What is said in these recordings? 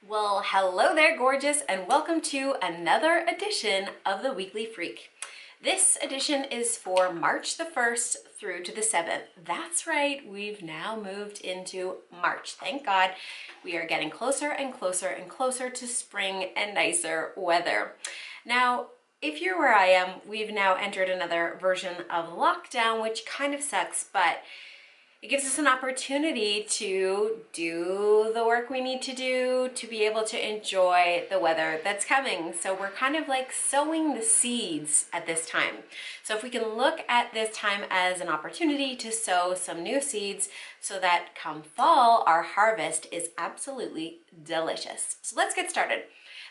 Well, hello there, gorgeous, and welcome to another edition of the Weekly Freak. This edition is for March the 1st through to the 7th. That's right, we've now moved into March. Thank God. We are getting closer and closer and closer to spring and nicer weather. Now, if you're where I am, we've now entered another version of lockdown, which kind of sucks, but it gives us an opportunity to do the work we need to do to be able to enjoy the weather that's coming. So we're kind of like sowing the seeds at this time. So if we can look at this time as an opportunity to sow some new seeds so that come fall, our harvest is absolutely delicious. So let's get started.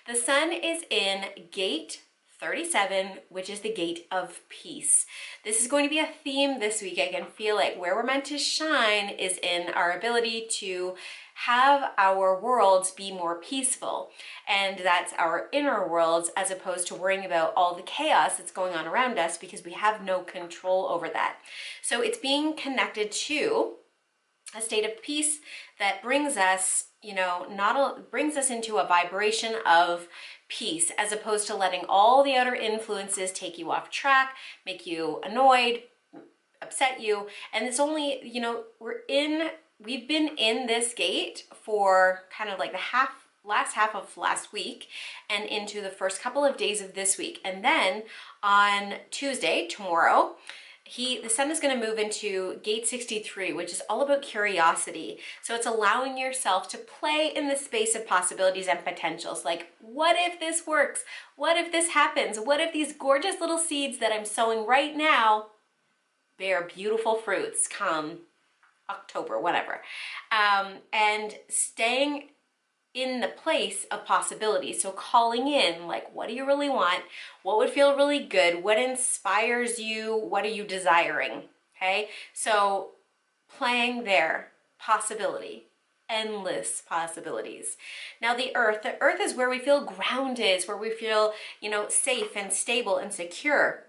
The sun is in gate 37, which is the gate of peace. This is going to be a theme this week. I can feel it. Where we're meant to shine is in our ability to have our worlds be more peaceful. And that's our inner worlds, as opposed to worrying about all the chaos that's going on around us, because we have no control over that. So it's being connected to a state of peace that brings us, brings us into a vibration of peace, as opposed to letting all the outer influences take you off track, make you annoyed, upset you. And it's only, we've been in this gate for kind of like the last half of last week and into the first couple of days of this week. And then on Tuesday, tomorrow, the sun is going to move into gate 63, which is all about curiosity. So it's allowing yourself to play in the space of possibilities and potentials. Like, what if this works? What if this happens? What if these gorgeous little seeds that I'm sowing right now bear beautiful fruits come October, whatever. And staying in the place of possibility. So calling in, like, what do you really want? What would feel really good? What inspires you? What are you desiring? Okay, so playing there, possibility, endless possibilities. Now the earth is where we feel grounded, where we feel, safe and stable and secure,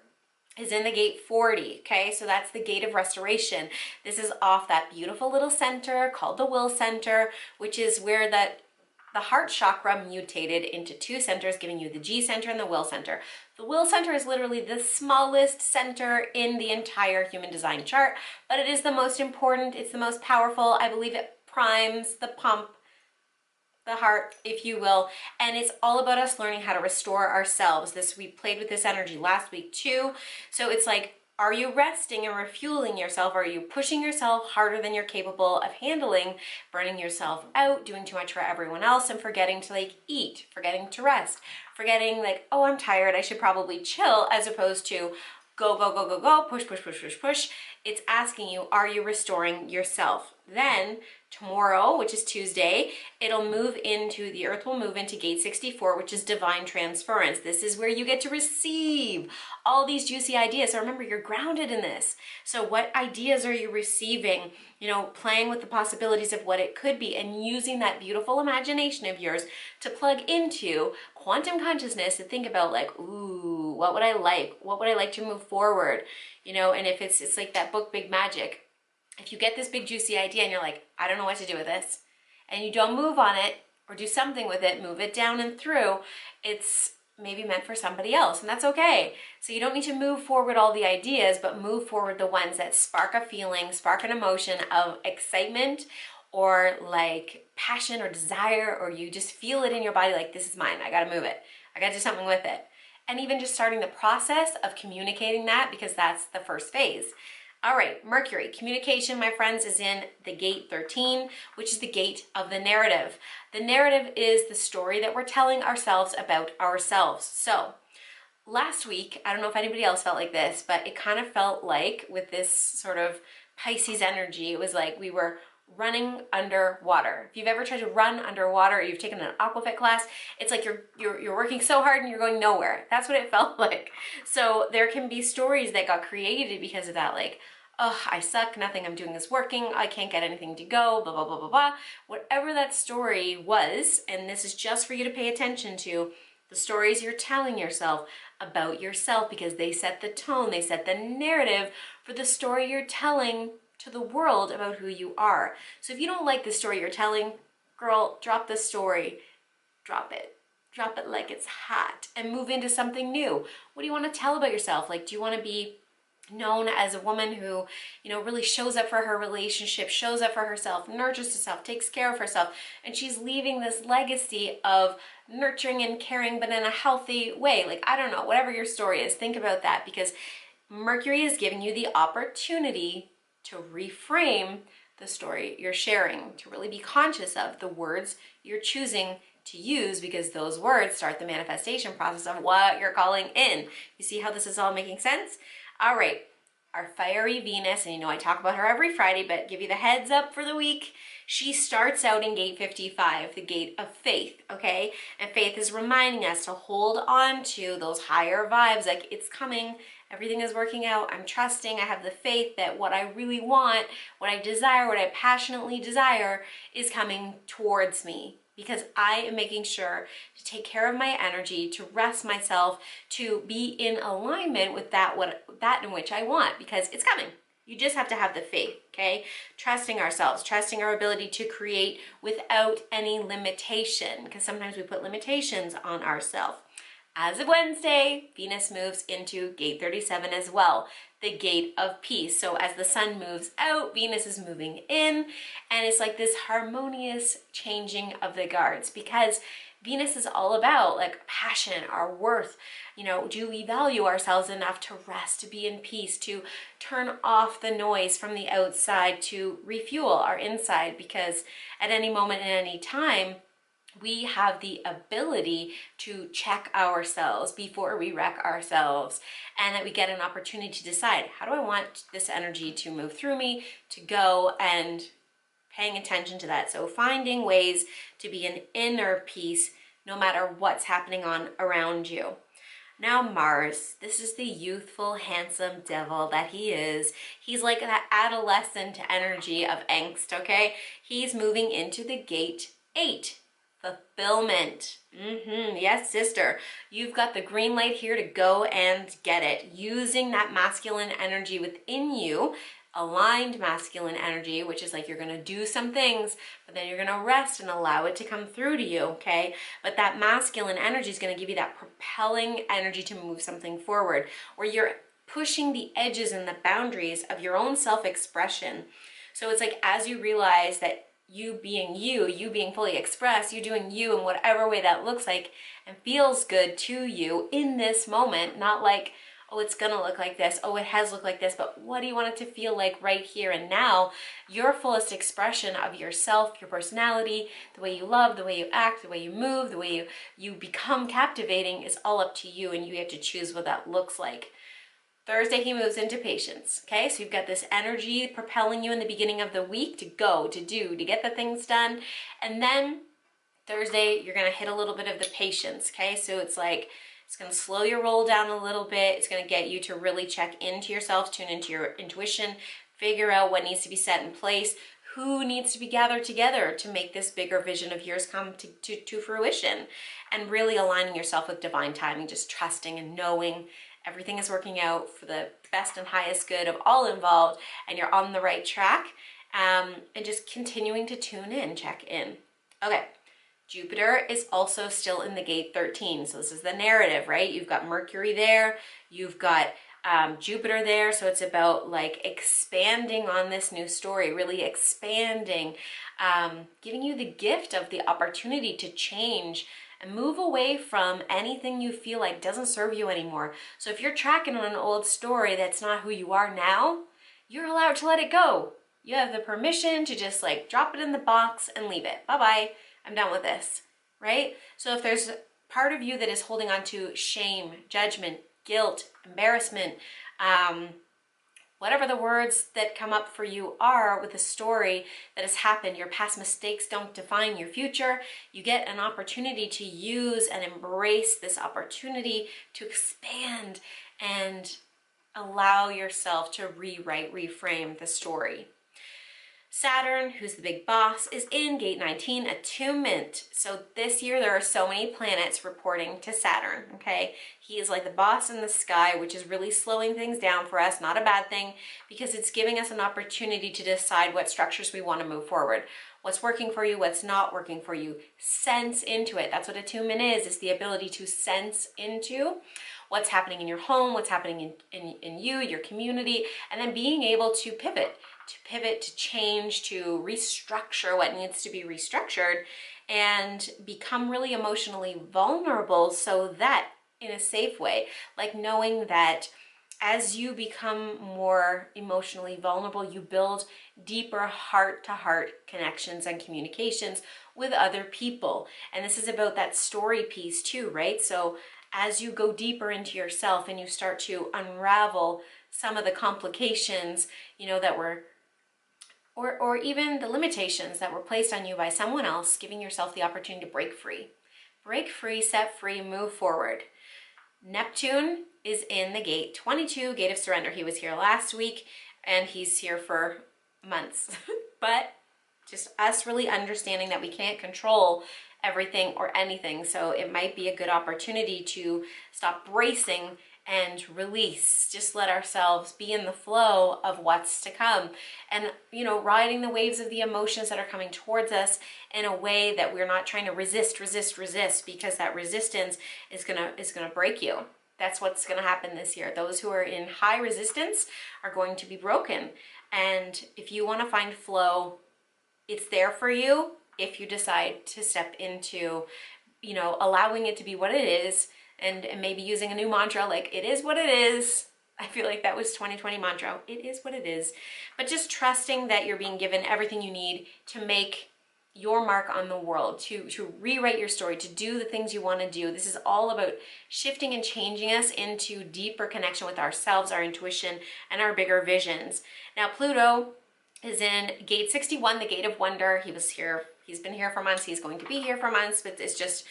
is in the gate 40, okay? So that's the gate of restoration. This is off that beautiful little center called the will center, which is where the heart chakra mutated into two centers, giving you the G center and the will center. The will center is literally the smallest center in the entire human design chart, but it is the most important, it's the most powerful. I believe it primes the pump, the heart, if you will, and it's all about us learning how to restore ourselves. We played with this energy last week too. So it's like, are you resting and refueling yourself? Are you pushing yourself harder than you're capable of handling, burning yourself out, doing too much for everyone else, and forgetting to eat, forgetting to rest, forgetting oh, I'm tired, I should probably chill, as opposed to go, go, go, go, go, push, push, push, push, push. It's asking you, are you restoring yourself? Then tomorrow, which is Tuesday, the earth will move into gate 64, which is divine transference. This is where you get to receive all these juicy ideas. So remember, you're grounded in this. So what ideas are you receiving? Playing with the possibilities of what it could be and using that beautiful imagination of yours to plug into quantum consciousness to think about ooh, what would I like? What would I like to move forward? And if it's like that book, Big Magic. If you get this big juicy idea and you're like, I don't know what to do with this, and you don't move on it or do something with it, move it down and through, it's maybe meant for somebody else, and that's okay. So you don't need to move forward all the ideas, but move forward the ones that spark a feeling, spark an emotion of excitement or passion or desire, or you just feel it in your body, this is mine, I gotta move it, I gotta do something with it. And even just starting the process of communicating that, because that's the first phase. All right, Mercury, communication, my friends, is in the gate 13, which is the gate of the narrative. The narrative is the story that we're telling ourselves about ourselves. So last week, I don't know if anybody else felt like this, but it kind of felt like with this sort of Pisces energy, it was like we were running underwater. If you've ever tried to run underwater, or you've taken an aquafit class, it's like you're working so hard and you're going nowhere. That's what it felt like. So there can be stories that got created because of that, oh, I suck, nothing I'm doing is working, I can't get anything to go, blah, blah, blah, blah, blah. Whatever that story was, and this is just for you to pay attention to, the stories you're telling yourself about yourself, because they set the tone, they set the narrative for the story you're telling to the world about who you are. So if you don't like the story you're telling, girl, drop the story. drop it. Drop it like it's hot and move into something new. What do you want to tell about yourself? Like, do you want to be known as a woman who, really shows up for her relationship, shows up for herself, nurtures herself, takes care of herself, and she's leaving this legacy of nurturing and caring, but in a healthy way? Like, I don't know, whatever your story is, think about that, because Mercury is giving you the opportunity to reframe the story you're sharing, to really be conscious of the words you're choosing to use, because those words start the manifestation process of what you're calling in. You see how this is all making sense? All right, our fiery Venus, and I talk about her every Friday, but give you the heads up for the week. She starts out in gate 55, the gate of faith, okay? And faith is reminding us to hold on to those higher vibes, like it's coming, everything is working out, I'm trusting, I have the faith that what I really want, what I desire, what I passionately desire is coming towards me, because I am making sure to take care of my energy, to rest myself, to be in alignment with that in which I want, because it's coming. You just have to have the faith, okay? Trusting ourselves, trusting our ability to create without any limitation, because sometimes we put limitations on ourselves. As of Wednesday, Venus moves into gate 37 as well, the gate of peace. So as the sun moves out, Venus is moving in, and it's like this harmonious changing of the guards, because Venus is all about like passion, our worth. Do we value ourselves enough to rest, to be in peace, to turn off the noise from the outside, to refuel our inside? Because at any moment, at any time, we have the ability to check ourselves before we wreck ourselves, and that we get an opportunity to decide, how do I want this energy to move through me, to go, and paying attention to that. So finding ways to be in inner peace no matter what's happening on around you. Now Mars, this is the youthful, handsome devil that he is. He's like that adolescent energy of angst, okay? He's moving into the gate 8. Fulfillment. Yes, sister. You've got the green light here to go and get it. Using that masculine energy within you, aligned masculine energy, which is like you're going to do some things, but then you're going to rest and allow it to come through to you, okay? But that masculine energy is going to give you that propelling energy to move something forward, where you're pushing the edges and the boundaries of your own self-expression. So it's like, as you realize that you being you being fully expressed, you doing you in whatever way that looks like and feels good to you in this moment, not like, oh, it's gonna look like this, oh, it has looked like this, but what do you want it to feel like right here and now? Your fullest expression of yourself, your personality, the way you love, the way you act, the way you move, the way you become captivating is all up to you, and you have to choose what that looks like. Thursday, he moves into patience, okay? So you've got this energy propelling you in the beginning of the week to go, to do, to get the things done. And then Thursday, you're gonna hit a little bit of the patience, okay? So it's like, it's gonna slow your roll down a little bit. It's gonna get you to really check into yourself, tune into your intuition, figure out what needs to be set in place, who needs to be gathered together to make this bigger vision of yours come to fruition, and really aligning yourself with divine timing, just trusting and knowing everything is working out for the best and highest good of all involved, and you're on the right track, and just continuing to tune in, check in. Okay, Jupiter is also still in the gate 13. So this is the narrative, right? You've got Mercury there, you've got Jupiter there. So it's about like expanding on this new story, really expanding, giving you the gift of the opportunity to change and move away from anything you feel like doesn't serve you anymore. So if you're tracking on an old story that's not who you are now, you're allowed to let it go. You have the permission to just like drop it in the box and leave it. Bye-bye, I'm done with this, right? So if there's part of you that is holding on to shame, judgment, guilt, embarrassment, whatever the words that come up for you are with a story that has happened, your past mistakes don't define your future. You get an opportunity to use and embrace this opportunity to expand and allow yourself to rewrite, reframe the story. Saturn, who's the big boss, is in gate 19, attunement. So this year there are so many planets reporting to Saturn, okay? He is like the boss in the sky, which is really slowing things down for us. Not a bad thing, because it's giving us an opportunity to decide what structures we want to move forward. What's working for you, what's not working for you. Sense into it. That's what attunement is. It's the ability to sense into what's happening in your home, what's happening in you, your community, and then being able to pivot, to change, to restructure what needs to be restructured, and become really emotionally vulnerable, so that in a safe way, like knowing that as you become more emotionally vulnerable, you build deeper heart-to-heart connections and communications with other people. And this is about that story piece too, right? So as you go deeper into yourself and you start to unravel some of the complications, you know, that were, or even the limitations that were placed on you by someone else, giving yourself the opportunity to break free. Break free, set free, move forward. Neptune is in the gate 22, gate of surrender. He was here last week and he's here for months. But just us really understanding that we can't control everything or anything. So it might be a good opportunity to stop bracing and release. Just let ourselves be in the flow of what's to come, and, you know, riding the waves of the emotions that are coming towards us in a way that we're not trying to resist, because that resistance is gonna break you. That's what's gonna happen this year. Those who are in high resistance are going to be broken. And if you want to find flow, it's there for you if you decide to step into, you know, allowing it to be what it is, and maybe using a new mantra like "it is what it is." I feel like that was 2020 mantra. It is what it is. But just trusting that you're being given everything you need to make your mark on the world, to rewrite your story, to do the things you want to do. This is all about shifting and changing us into deeper connection with ourselves, our intuition, and our bigger visions. Now, Pluto is in gate 61, the gate of wonder. He was here, he's been here for months, he's going to be here for months, but it's just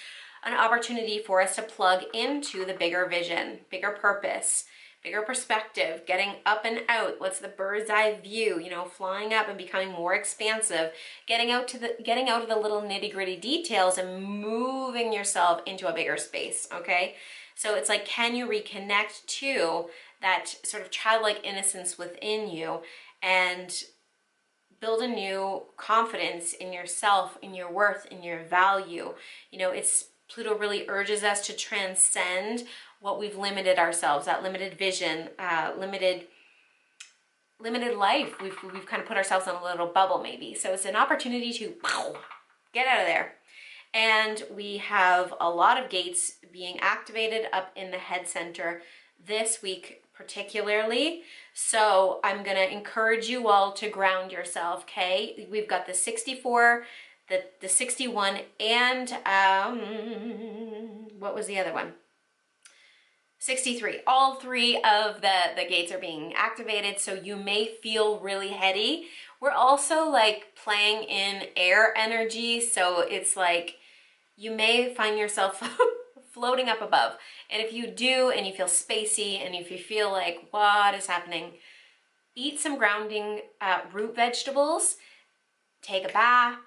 an opportunity for us to plug into the bigger vision, bigger purpose, bigger perspective, getting up and out. What's the bird's eye view? You know, flying up and becoming more expansive, getting out of the little nitty-gritty details and moving yourself into a bigger space, okay? So it's like, can you reconnect to that sort of childlike innocence within you and build a new confidence in yourself, in your worth, in your value? You know, Pluto really urges us to transcend what we've limited ourselves, that limited vision, limited life. We've kind of put ourselves in a little bubble maybe. So it's an opportunity to get out of there. And we have a lot of gates being activated up in the head center this week particularly. So I'm going to encourage you all to ground yourself, okay? We've got the 64, the 61, and what was the other one? 63. All three of the gates are being activated, so you may feel really heady. We're also like playing in air energy, so it's like you may find yourself floating up above. And if you do, and you feel spacey, and if you feel like, what is happening, eat some grounding root vegetables, take a bath,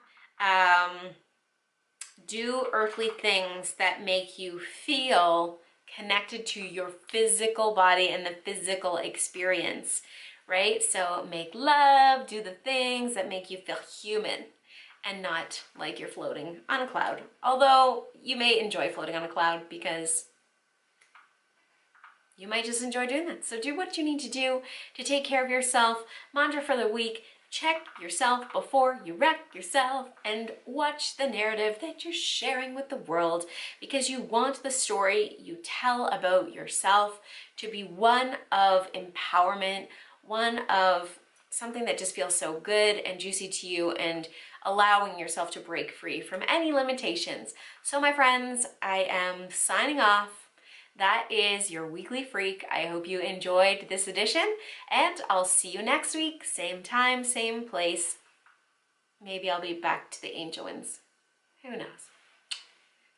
do earthly things that make you feel connected to your physical body and the physical experience, right? So make love, do the things that make you feel human and not like you're floating on a cloud. Although you may enjoy floating on a cloud because you might just enjoy doing that. So do what you need to do to take care of yourself. Mantra for the week: check yourself before you wreck yourself, and watch the narrative that you're sharing with the world, because you want the story you tell about yourself to be one of empowerment, one of something that just feels so good and juicy to you, and allowing yourself to break free from any limitations. So my friends, I am signing off. That is your weekly freak. I hope you enjoyed this edition, and I'll see you next week. Same time, same place. Maybe I'll be back to the angel ones. Who knows?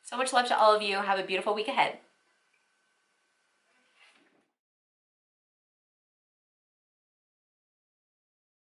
So much love to all of you. Have a beautiful week ahead.